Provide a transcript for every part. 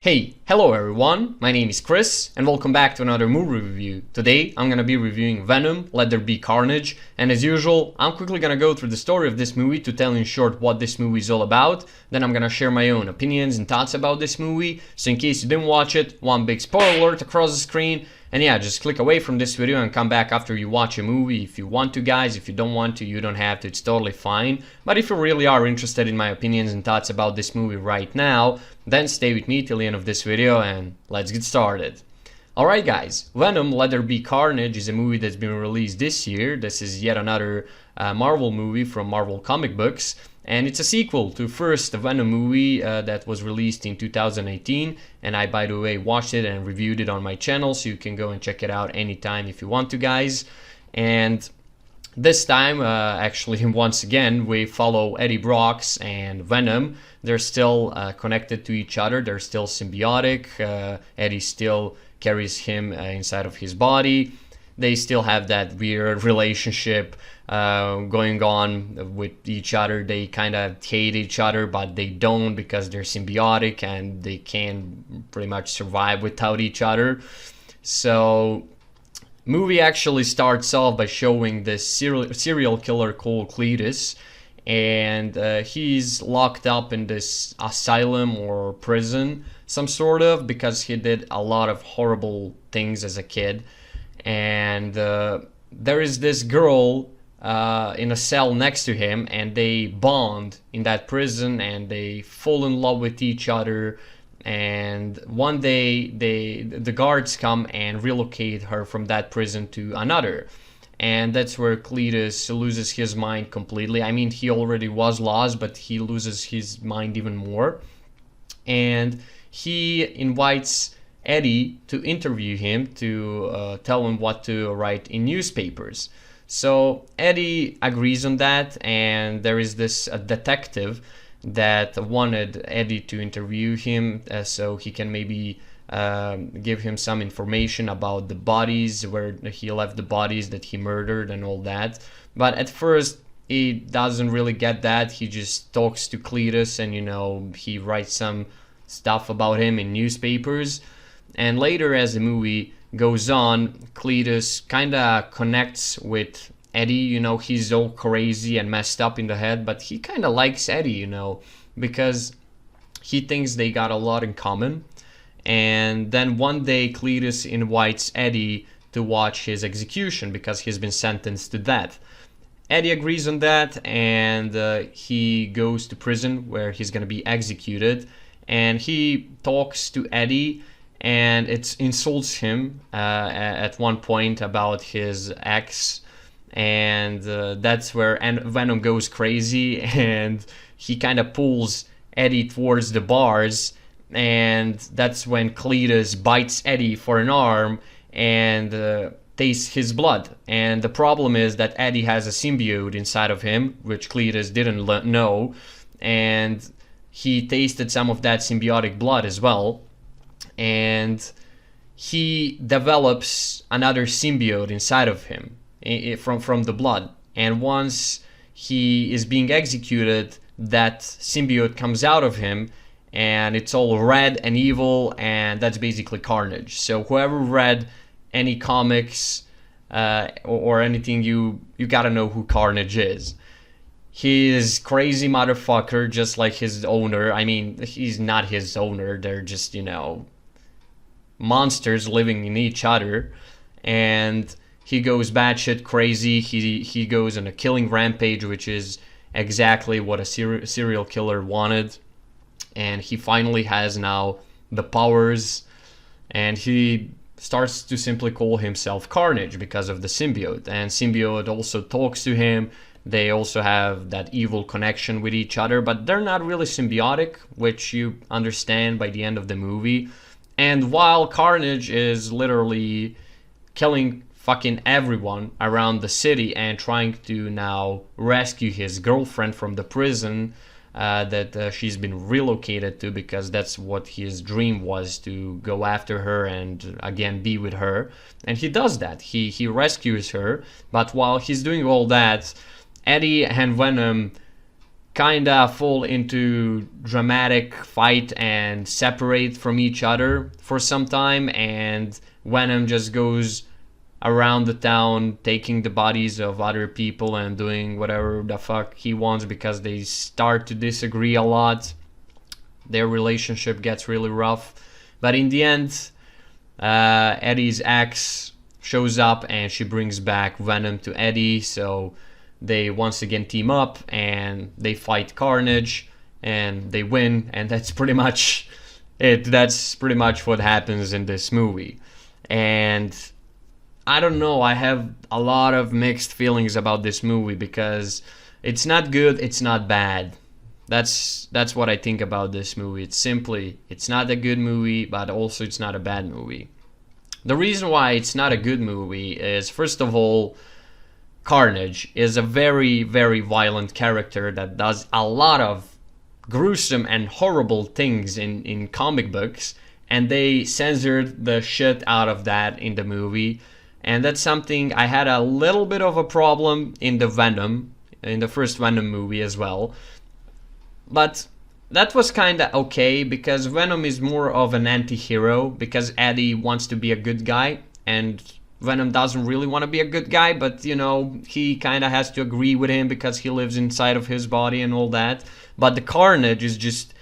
Hello everyone, my name is Chris and welcome back to another movie review. Today I'm gonna be reviewing Venom, Let There Be Carnage, and as usual I'm quickly gonna go through the story of this movie to tell you in short what this movie is all about. Then I'm gonna share my own opinions and thoughts about this movie, so in case you didn't watch it, one big spoiler alert across the screen. And yeah, just click away from this video and come back after you watch a movie if you want to, guys. If you don't want to, you don't have to, it's totally fine. But if you really are interested in my opinions and thoughts about this movie right now, then stay with me till the end of this video and let's get started. Alright guys, Venom, Let There Be Carnage is a movie that's been released this year. This is yet another Marvel movie from Marvel comic books. And it's a sequel to first Venom movie that was released in 2018, and I, by the way, watched it and reviewed it on my channel, so you can go and check it out anytime if you want to, guys. And this time, actually, once again, we follow Eddie Brock's and Venom. They're still connected to each other, they're still symbiotic. Eddie still carries him inside of his body. They still have that weird relationship going on with each other. They kind of hate each other, but they don't because they're symbiotic and they can pretty much survive without each other. So movie actually starts off by showing this serial killer called Cletus, and he's locked up in this asylum or prison, some sort of, because he did a lot of horrible things as a kid. And there is this girl in a cell next to him, and they bond in that prison and they fall in love with each other. And one day the guards come and relocate her from that prison to another, and that's where Cletus loses his mind completely. I mean, he already was lost, but he loses his mind even more. And he invites Eddie to interview him, to tell him what to write in newspapers. So Eddie agrees on that, and there is this detective that wanted Eddie to interview him so he can maybe give him some information about the bodies, where he left the bodies that he murdered and all that. But at first he doesn't really get that. He just talks to Cletus and, you know, he writes some stuff about him in newspapers. And later, as the movie goes on, Cletus kind of connects with Eddie. You know, he's all crazy and messed up in the head, but he kind of likes Eddie, you know, because he thinks they got a lot in common. And then one day Cletus invites Eddie to watch his execution because he's been sentenced to death. Eddie agrees on that, and he goes to prison where he's gonna be executed. And he talks to Eddie, and it insults him at one point about his ex, and that's where Venom goes crazy, and he kind of pulls Eddie towards the bars, and that's when Cletus bites Eddie for an arm and tastes his blood. And the problem is that Eddie has a symbiote inside of him, which Cletus didn't know, and he tasted some of that symbiotic blood as well. And he develops another symbiote inside of him from the blood. And once he is being executed, that symbiote comes out of him, and it's all red and evil, and that's basically Carnage. So whoever read any comics or anything, you gotta know who Carnage is. He is crazy motherfucker, just like his owner. I mean, he's not his owner, they're just, you know, monsters living in each other. And he goes batshit crazy. He goes on a killing rampage, which is exactly what a serial killer wanted. And he finally has now the powers, and he starts to simply call himself Carnage because of the symbiote. And symbiote also talks to him. They also have that evil connection with each other, but they're not really symbiotic, which you understand by the end of the movie. And while Carnage is literally killing fucking everyone around the city and trying to now rescue his girlfriend from the prison that she's been relocated to, because that's what his dream was, to go after her and again be with her. And he does that. He rescues her, but while he's doing all that, Eddie and Venom kinda fall into dramatic fight and separate from each other for some time, and Venom just goes around the town taking the bodies of other people and doing whatever the fuck he wants because they start to disagree a lot. Their relationship gets really rough, but in the end, Eddie's ex shows up and she brings back Venom to Eddie, so they once again team up and they fight Carnage and they win, and that's pretty much it. That's pretty much what happens in this movie. And I don't know, I have a lot of mixed feelings about this movie because it's not good, it's not bad. That's what I think about this movie. It's not a good movie, but also it's not a bad movie. The reason why it's not a good movie is, first of all, Carnage is a very, very violent character that does a lot of gruesome and horrible things in comic books, and they censored the shit out of that in the movie. And that's something I had a little bit of a problem in the first Venom movie as well. But that was kinda okay because Venom is more of an anti-hero because Eddie wants to be a good guy and Venom doesn't really want to be a good guy, but you know, he kinda has to agree with him because he lives inside of his body and all that. But the Carnage is just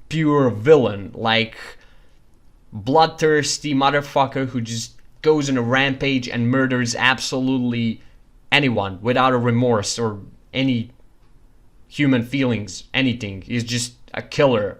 pure villain, like bloodthirsty motherfucker who just goes on a rampage and murders absolutely anyone without a remorse or any human feelings, anything. He's just a killer.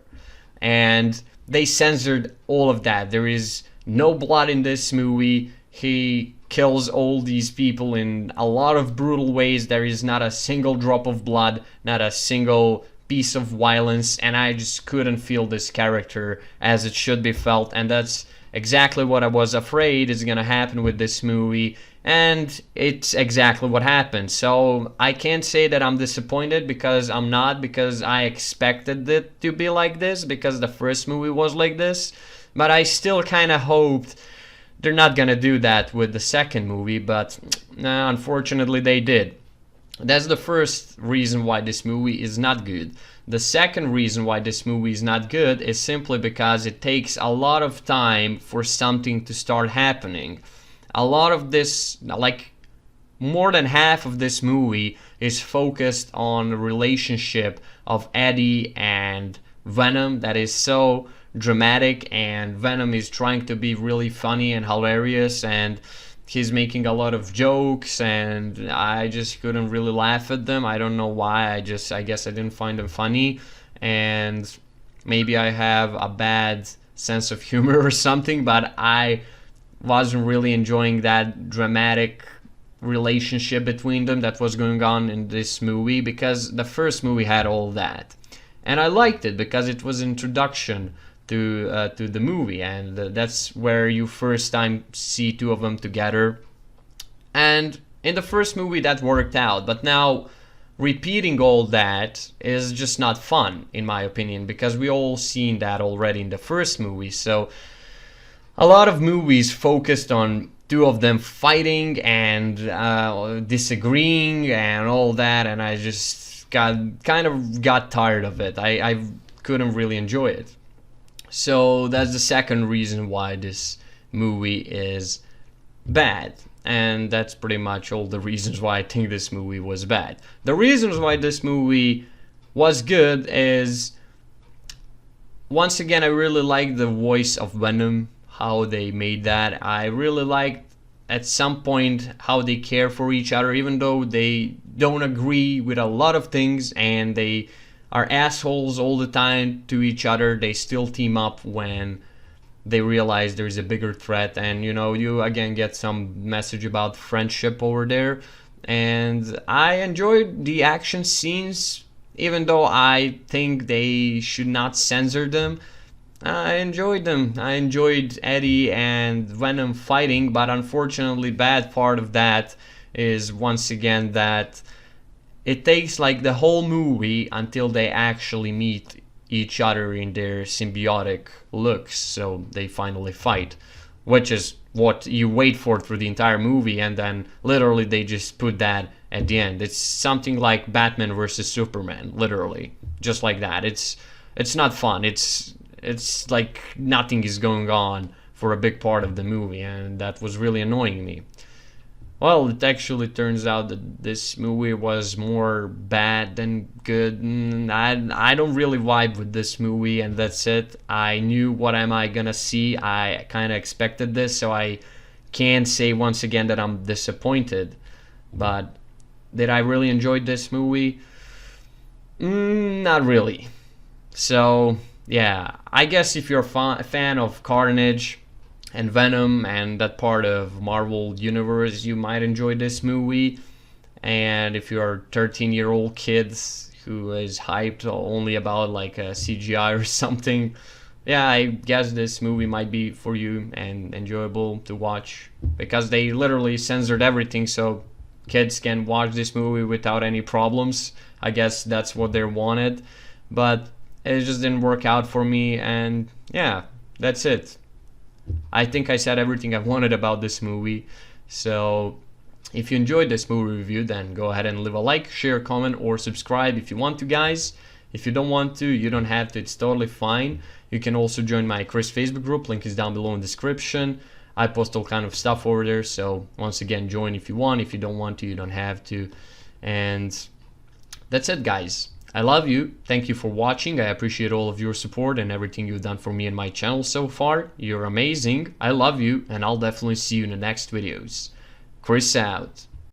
And they censored all of that. There is no blood in this movie. He kills all these people in a lot of brutal ways. There is not a single drop of blood, not a single piece of violence, and I just couldn't feel this character as it should be felt, and that's exactly what I was afraid is gonna happen with this movie, and it's exactly what happened. So I can't say that I'm disappointed because I'm not, because I expected it to be like this because the first movie was like this, but I still kind of hoped they're not gonna do that with the second movie, but unfortunately they did. That's the first reason why this movie is not good. The second reason why this movie is not good is simply because it takes a lot of time for something to start happening. A lot of this, like more than half of this movie, is focused on the relationship of Eddie and Venom that is so dramatic, and Venom is trying to be really funny and hilarious, and he's making a lot of jokes, and I just couldn't really laugh at them. I don't know why. I guess I didn't find them funny, and maybe I have a bad sense of humor or something, but I wasn't really enjoying that dramatic relationship between them that was going on in this movie, because the first movie had all that, and I liked it because it was introduction to the movie, and that's where you first time see two of them together. And in the first movie that worked out, but now repeating all that is just not fun in my opinion, because we all seen that already in the first movie. So a lot of movies focused on two of them fighting and disagreeing and all that, and I just got tired of it. I couldn't really enjoy it. So that's the second reason why this movie is bad. And that's pretty much all the reasons why I think this movie was bad. The reasons why this movie was good is, once again, I really liked the voice of Venom, how they made that. I really liked at some point how they care for each other, even though they don't agree with a lot of things and they are assholes all the time to each other. They still team up when they realize there's a bigger threat, and you know, you again get some message about friendship over there. And I enjoyed the action scenes, even though I think they should not censor them. I enjoyed them. I enjoyed Eddie and Venom fighting, but unfortunately bad part of that is once again that it takes like the whole movie until they actually meet each other in their symbiotic looks, so they finally fight. which is what you wait for through the entire movie, and then literally they just put that at the end. It's something like Batman versus Superman, literally, just like that. It's not fun. It's like nothing is going on for a big part of the movie, and that was really annoying me. Well, it actually turns out that this movie was more bad than good. I don't really vibe with this movie, and that's it. I knew what am I gonna see. I kind of expected this, so I can't say once again that I'm disappointed. But did I really enjoy this movie? Not really. So yeah, I guess if you're a fan of Carnage and Venom and that part of Marvel universe, you might enjoy this movie. And if you're 13-year-old kids who is hyped only about like a CGI or something, yeah, I guess this movie might be for you and enjoyable to watch, because they literally censored everything so kids can watch this movie without any problems. I guess that's what they wanted, but it just didn't work out for me, and yeah, that's it. I think I said everything I wanted about this movie. So if you enjoyed this movie review, then go ahead and leave a like, share, comment, or subscribe if you want to, guys. If you don't want to, you don't have to, it's totally fine. You can also join my Chris Facebook group, link is down below in the description. I post all kind of stuff over there, so once again, join if you want. If you don't want to, you don't have to. And that's it, guys. I love you. Thank you for watching. I appreciate all of your support and everything you've done for me and my channel so far. You're amazing. I love you, and I'll definitely see you in the next videos. Chris out.